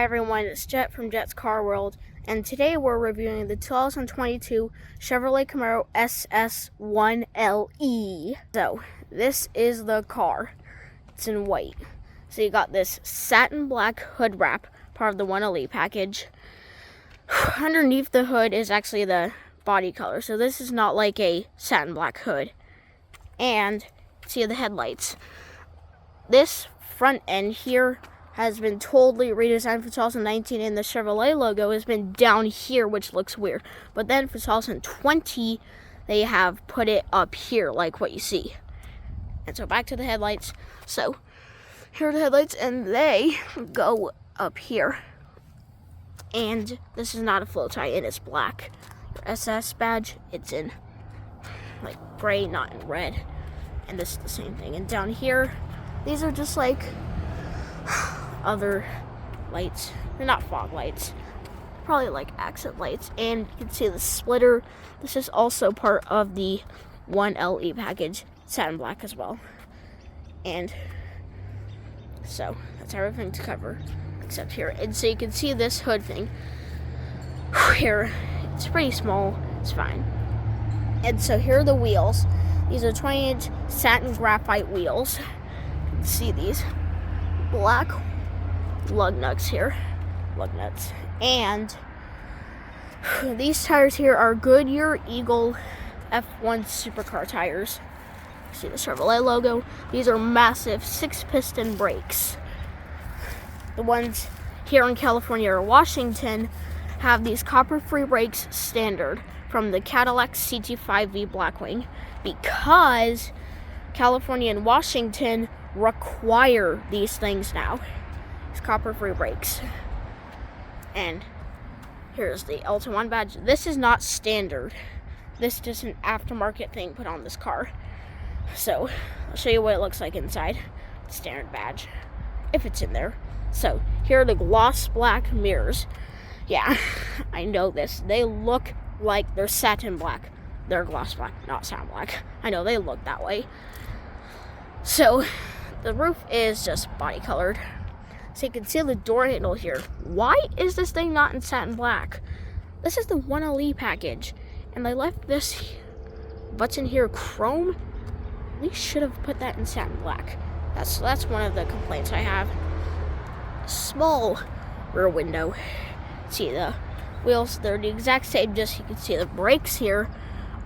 Hi everyone, it's Jet from Jet's Car World, and today we're reviewing the 2022 Chevrolet Camaro SS 1LE. So, this is the car. It's in white. So you got this satin black hood wrap, part of the 1LE package. Underneath the hood is actually the body color, so this is not like a satin black hood. And, see the headlights. This front end here has been totally redesigned for 2019, and the Chevrolet logo has been down here, which looks weird. But then for 2020, they have put it up here, like what you see. And so back to the headlights. So here are the headlights, and they go up here. And this is not a flow tie, it is black. Your SS badge, it's in like gray, not in red. And this is the same thing. And down here, these are just like other lights. They're not fog lights, probably like accent lights. And you can see the splitter. This is also part of the 1LE package, satin black as well. And so that's everything to cover except here. And so you can see this hood thing here. It's pretty small, it's fine. And so here are the wheels. These are 20-inch satin graphite wheels. You can see these black lug nuts here, and these tires here are Goodyear Eagle F1 supercar tires. See the Chevrolet logo. These are massive 6-piston brakes. The ones here in California or Washington have these copper-free brakes standard from the Cadillac CT5V Blackwing, because California and Washington require these things now. These copper-free brakes. And here's the L1 badge. This is not standard. This is just an aftermarket thing put on this car. So I'll show you what it looks like inside. Standard badge, if it's in there. So here are the gloss black mirrors. Yeah, I know this. They look like they're satin black. They're gloss black, not satin black. I know they look that way. So the roof is just body colored. So you can see the door handle here. Why is this thing not in satin black? This is the 1LE package, and they left this button here chrome. We should have put that in satin black. That's one of the complaints I have. Small rear window. See the wheels, they're the exact same, just you can see the brakes here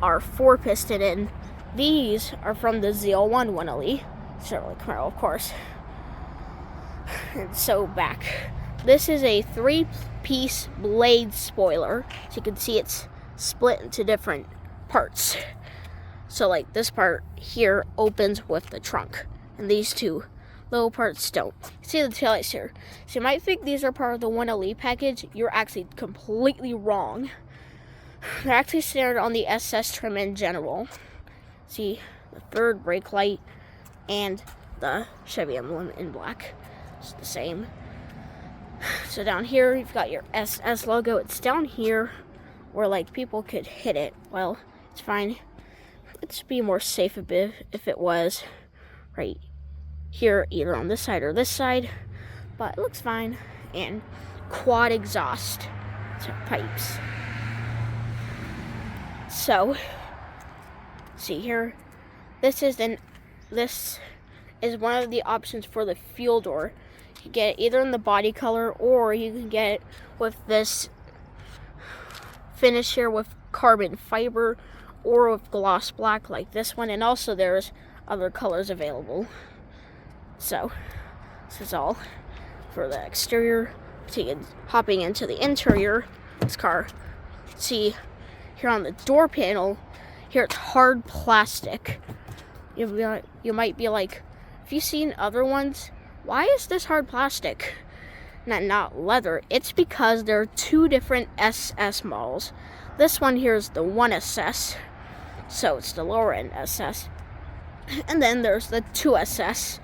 are 4-piston, and these are from the ZL1 1LE. Chevrolet Camaro, of course. And so back. This is a 3-piece blade spoiler. So you can see it's split into different parts. So like this part here opens with the trunk, and these two little parts don't. See the taillights here. So you might think these are part of the 1LE package. You're actually completely wrong. They're actually standard on the SS trim in general. See the third brake light and the Chevy emblem in black. It's the same. So down here you've got your SS logo. It's down here where like people could hit it. Well, it's fine. It'd be more safe a bit if it was right here, either on this side or this side, but it looks fine. And quad exhaust pipes. So see here, this is one of the options for the fuel door. You get it either in the body color, or you can get it with this finish here with carbon fiber, or with gloss black like this one. And also there's other colors available. So this is all for the exterior. So hopping into the interior, this car, see here on the door panel, here it's hard plastic. You might be like, have you seen other ones? Why is this hard plastic? Not leather. It's because there are two different SS models. This one here is the 1SS, so it's the lower end SS. And then there's the 2SS,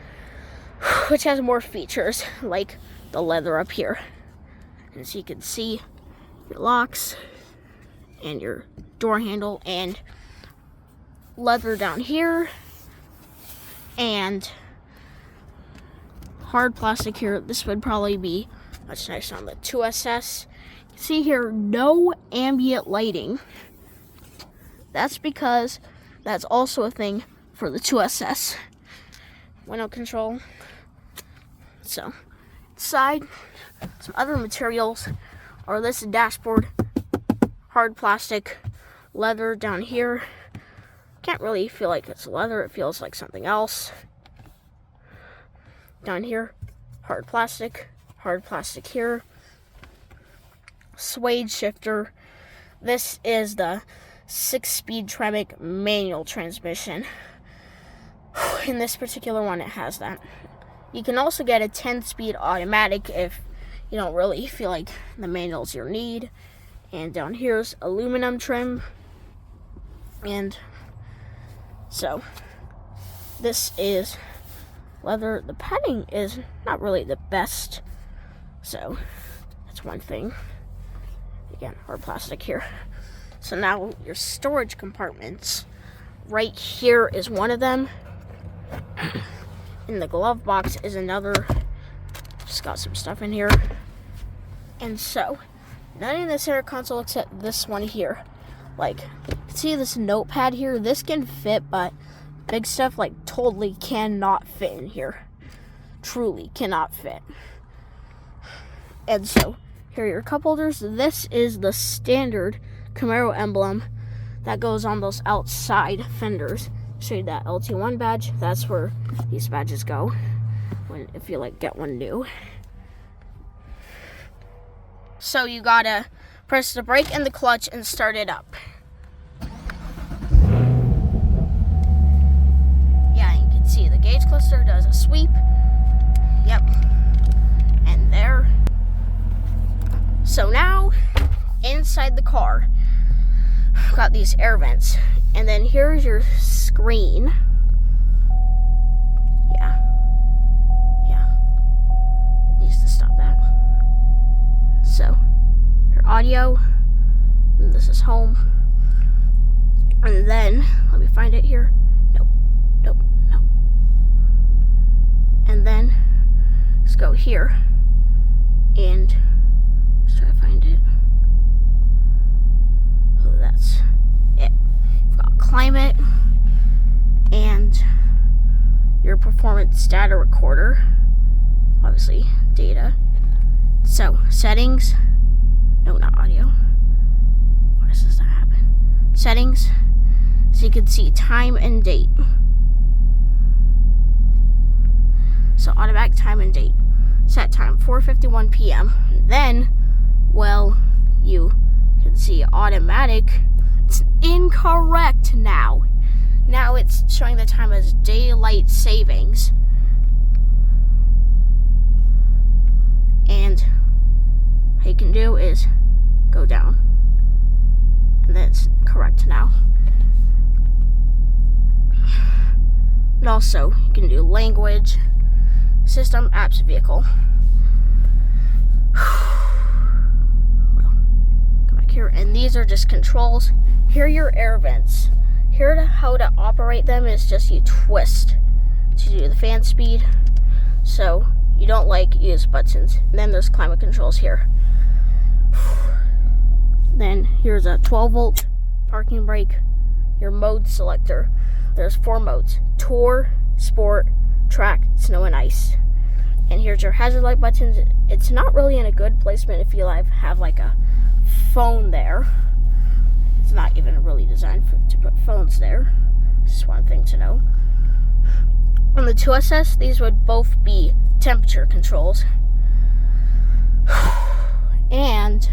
which has more features, like the leather up here. And so you can see your locks and your door handle, and leather down here, and hard plastic here. This would probably be That's nice on the 2SS. See here, no ambient lighting. That's because that's also a thing for the 2SS. Window control. So, inside, some other materials are this dashboard, hard plastic, leather down here. Can't really feel like it's leather, it feels like something else. Down here, hard plastic here. Suede shifter. This is the 6-speed Tremec manual transmission. In this particular one, it has that. You can also get a 10-speed automatic if you don't really feel like the manual's your need. And down here's aluminum trim. And so, this is leather. The padding is not really the best. So, that's one thing. Again, hard plastic here. So now your storage compartments. Right here is one of them. In the glove box is another. Just got some stuff in here. And so, none in the center console except this one here. Like, see this notepad here? This can fit, but big stuff like totally cannot fit in here. Truly cannot fit. And so, here are your cup holders. This is the standard Camaro emblem that goes on those outside fenders. Show you that LT1 badge. That's where these badges go if you like get one new. So you gotta press the brake and the clutch and start it up. Yeah, you can see the gauge cluster does a sweep. Yep. And there. So now, inside the car, got these air vents. And then here's your screen. Yeah. It needs to stop that. So, your audio. And this is home. And then, let me find it here. Nope. And then, let's go here. And let's try to find it. Oh, that's it. We've got climate and your performance data recorder. Obviously, data. So, settings. No, not audio. Why does that happen? Settings. So you can see time and date. So, automatic time and date. Set time, 4:51 p.m. Then, well, you can see automatic. It's incorrect now. Now it's showing the time as daylight savings. And what you can do is go down. And then it's correct now. And also, you can do language, system, apps, vehicle. Well, go back here. And these are just controls. Here are your air vents. Here, how to operate them is just you twist to do the fan speed. So you don't use buttons. And then there's climate controls here. Then here's a 12-volt parking brake. Your mode selector. There's 4 modes: Tour, Sport, Track, Snow, and Ice. And here's your hazard light buttons. It's not really in a good placement if you have like a phone there. It's not even really designed to put phones there. Just one thing to know. On the 2SS, these would both be temperature controls. And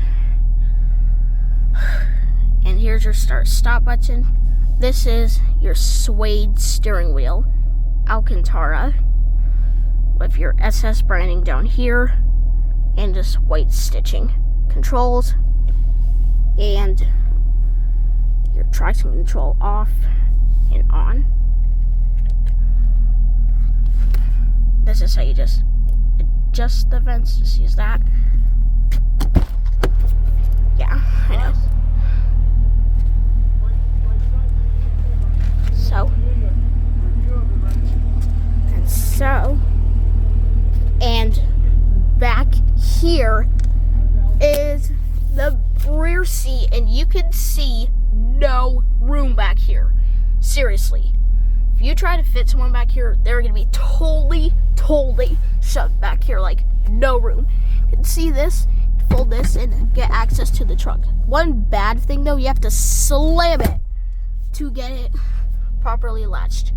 here's your start-stop button. This is your suede steering wheel, Alcantara, with your SS branding down here, and just white stitching. Controls, and your traction control off and on. This is how you just adjust the vents, just use that. Yeah, I know. And back here seat, and you can see no room back here. Seriously. If you try to fit someone back here, they're going to be totally shoved back here, like no room. You can see this, fold this, and get access to the trunk. One bad thing though, you have to slam it to get it properly latched.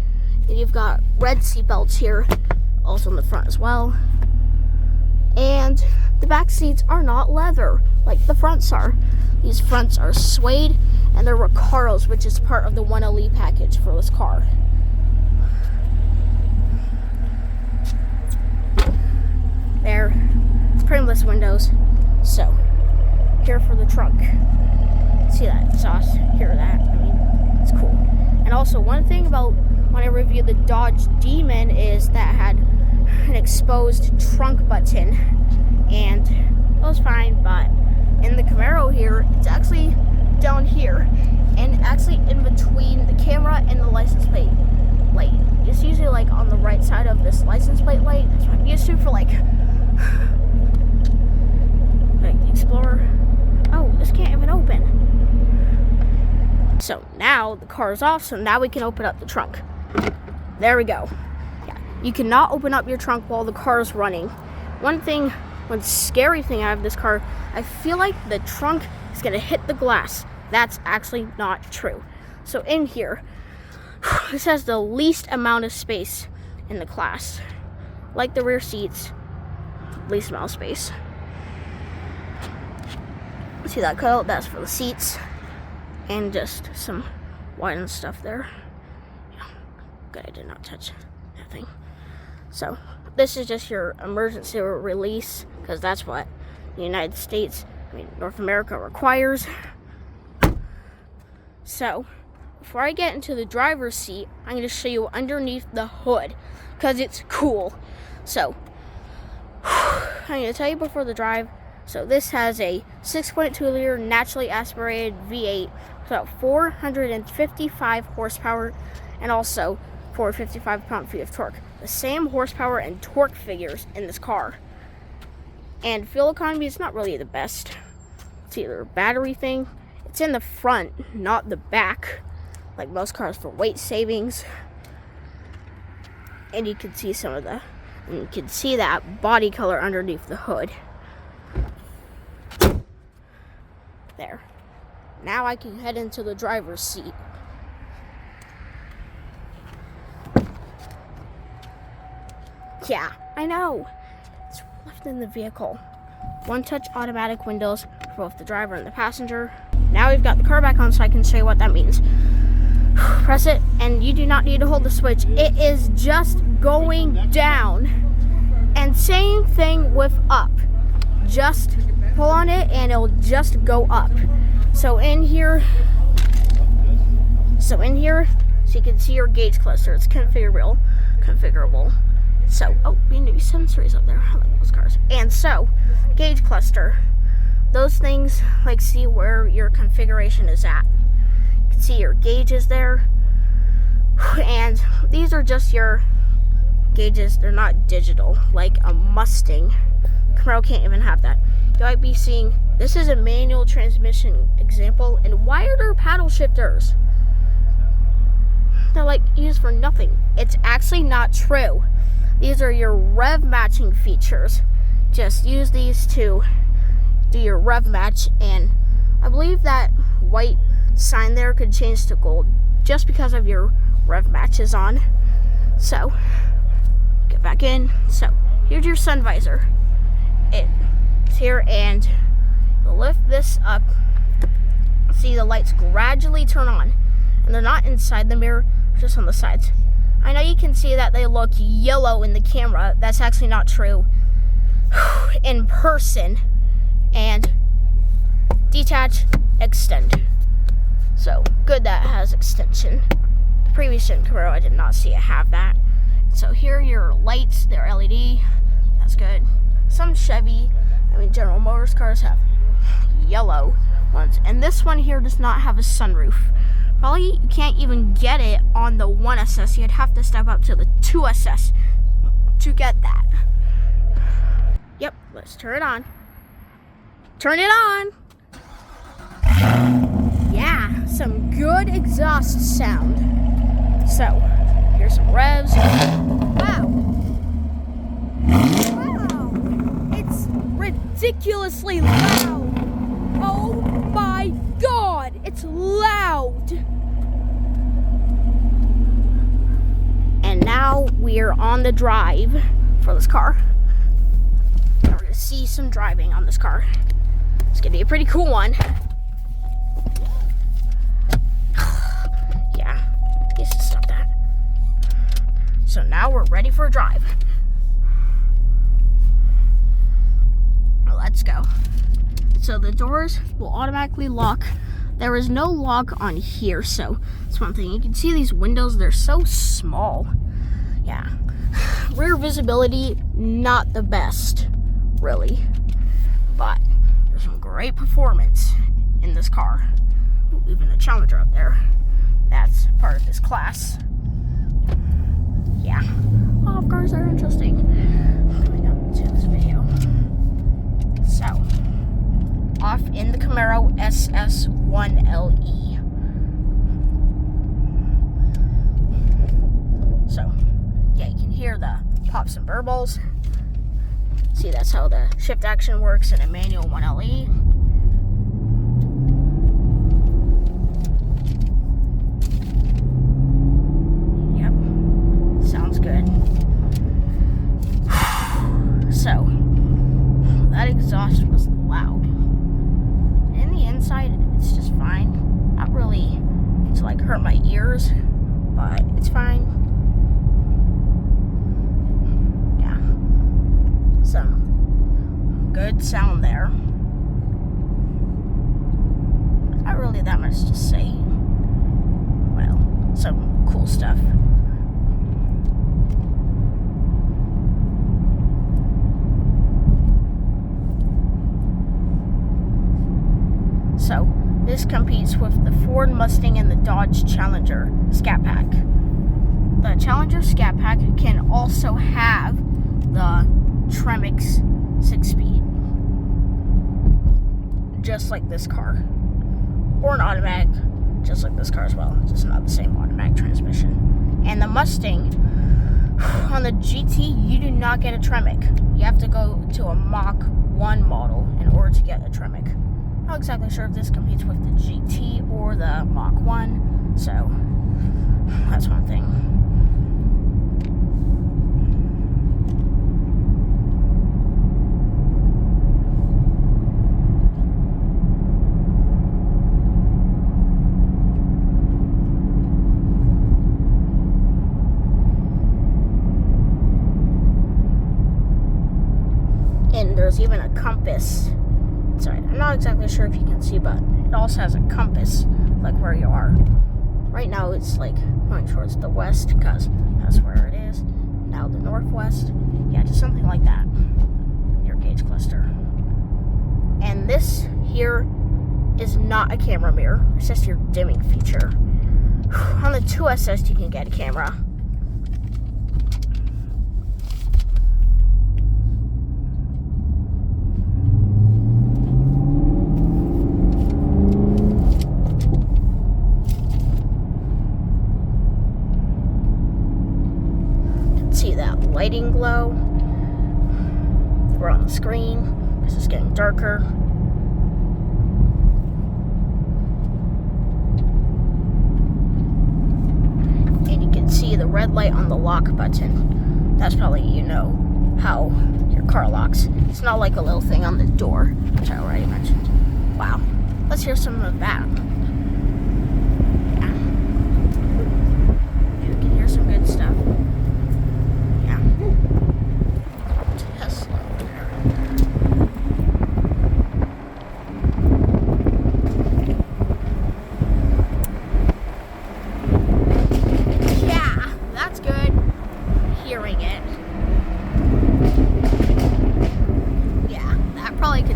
And you've got red seat belts here, also in the front as well. And the back seats are not leather like the fronts are. These fronts are suede, and they're Recaros, which is part of the 1LE package for this car. There, frameless windows. So, here for the trunk. See that exhaust? Hear that? I mean, it's cool. And also, one thing about when I reviewed the Dodge Demon is that it had an exposed trunk button, and it was fine. But in the Camaro here, it's actually down here, and actually in between the camera and the license plate light. It's usually like on the right side of this license plate light. That's what I'm used to for like the Explorer. Oh, this can't even open. So now the car is off, so now we can open up the trunk. There we go. Yeah, you cannot open up your trunk while the car is running. One scary thing out of this car, I feel like the trunk is gonna hit the glass. That's actually not true. So in here, this has the least amount of space in the class. Like the rear seats, least amount of space. See that cutout? That's for the seats. And just some widen stuff there. Yeah, good, I did not touch that thing. So, this is just your emergency release, because that's what the United States, North America requires. So, before I get into the driver's seat, I'm going to show you underneath the hood, because it's cool. So, I'm going to tell you before the drive. So this has a 6.2 liter naturally aspirated V8 with about 455 horsepower and also 455 pound-feet of torque. The same horsepower and torque figures in this car. And fuel economy is not really the best. It's either a battery thing. It's in the front, not the back, like most cars, for weight savings. And you can see you can see that body color underneath the hood. There. Now I can head into the driver's seat. Yeah, I know. It's left in the vehicle. One-touch automatic windows for both the driver and the passenger. Now we've got the car back on, so I can show you what that means. Press it, and you do not need to hold the switch. It is just going down. And same thing with up. Just pull on it and it'll just go up. So in here, so you can see your gauge cluster. It's configurable. So, B&W sensories up there. I like those cars. And so, gauge cluster. Those things, like, see where your configuration is at. You can see your gauges there. And these are just your gauges. They're not digital, like a Mustang. Camaro can't even have that. You might be seeing, this is a manual transmission example, and why are there paddle shifters? They're like used for nothing. It's actually not true. These are your rev matching features. Just use these to do your rev match, and I believe that white sign there could change to gold just because of your rev matches on. So, get back in. So, here's your sun visor. It's here, and you'll lift this up. See the lights gradually turn on, and they're not inside the mirror, just on the sides. I know you can see that they look yellow in the camera. That's actually not true in person. And detach, extend. So good that it has extension. The previous gen Camaro, I did not see it have that. So here are your lights. They're LED. That's good. Some Chevy, General Motors cars have yellow ones, and this one here does not have a sunroof. Probably you can't even get it on the 1SS. You'd have to step up to the 2SS to get that. Yep, let's turn it on. Turn it on! some good exhaust sound. So, here's some revs. Wow. Wow. It's ridiculously loud. Oh my God. It's loud. And now we're on the drive for this car. We're going to see some driving on this car. It's going to be a pretty cool one. Yeah, he should stop that. So now we're ready for a drive. Let's go. So the doors will automatically lock. There is no lock on here, so that's one thing. You can see these windows, they're so small. Yeah. Rear visibility, not the best, really. But there's some great performance in this car. Ooh, even a Challenger up there. That's part of this class. Yeah. All of cars are interesting. Coming up to this video. So, off in the Camaro SS 1LE. So, yeah, you can hear the pops and burbles. See, that's how the shift action works in a manual 1LE. Yep, sounds good. So, that exhaust was loud. In the inside, it's just fine. Not really to like hurt my ears, but it's fine. Yeah. Some good sound there. Not really that much to say. Well, some cool stuff. So, this competes with the Ford Mustang and the Dodge Challenger Scat Pack. The Challenger Scat Pack can also have the Tremix 6-speed, just like this car, or an automatic, just like this car as well, just not the same automatic transmission. And the Mustang, on the GT, you do not get a Tremec. You have to go to a Mach 1 model in order to get a Tremec. Not exactly sure if this competes with the GT or the Mach 1, so that's one thing. And there's even a compass. Sorry, I'm not exactly sure if you can see, but it also has a compass, like where you are. Right now it's like going towards the west, because that's where it is. Now the northwest. Yeah, just something like that. Your gauge cluster. And this here is not a camera mirror. It's just your dimming feature. On the 2SS you can get a camera. See that lighting glow. We're on the screen. This is getting darker. And you can see the red light on the lock button. That's probably, you know, how your car locks. It's not like a little thing on the door, which I already mentioned. Wow. Let's hear some of that. Yeah. You can hear some good stuff.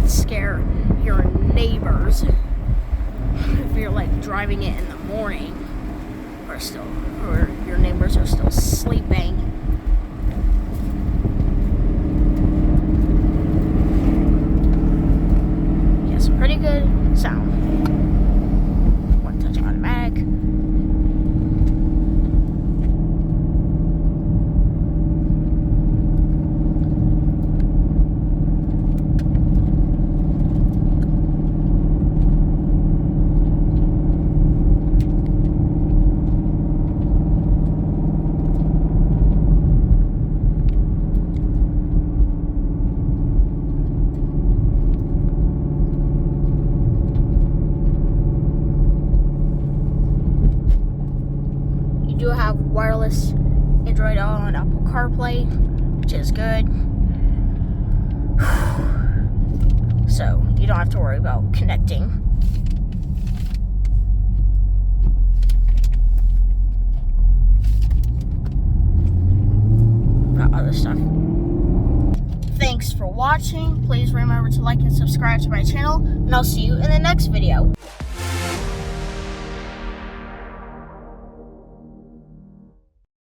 Scare your neighbors if you're like driving it in the morning, or your neighbors are still sleeping. Yes, pretty good sound. One touch automatic. do have wireless Android Auto and Apple CarPlay, which is good. So you don't have to worry about connecting. Other stuff. Thanks for watching. Please remember to like and subscribe to my channel, and I'll see you in the next video.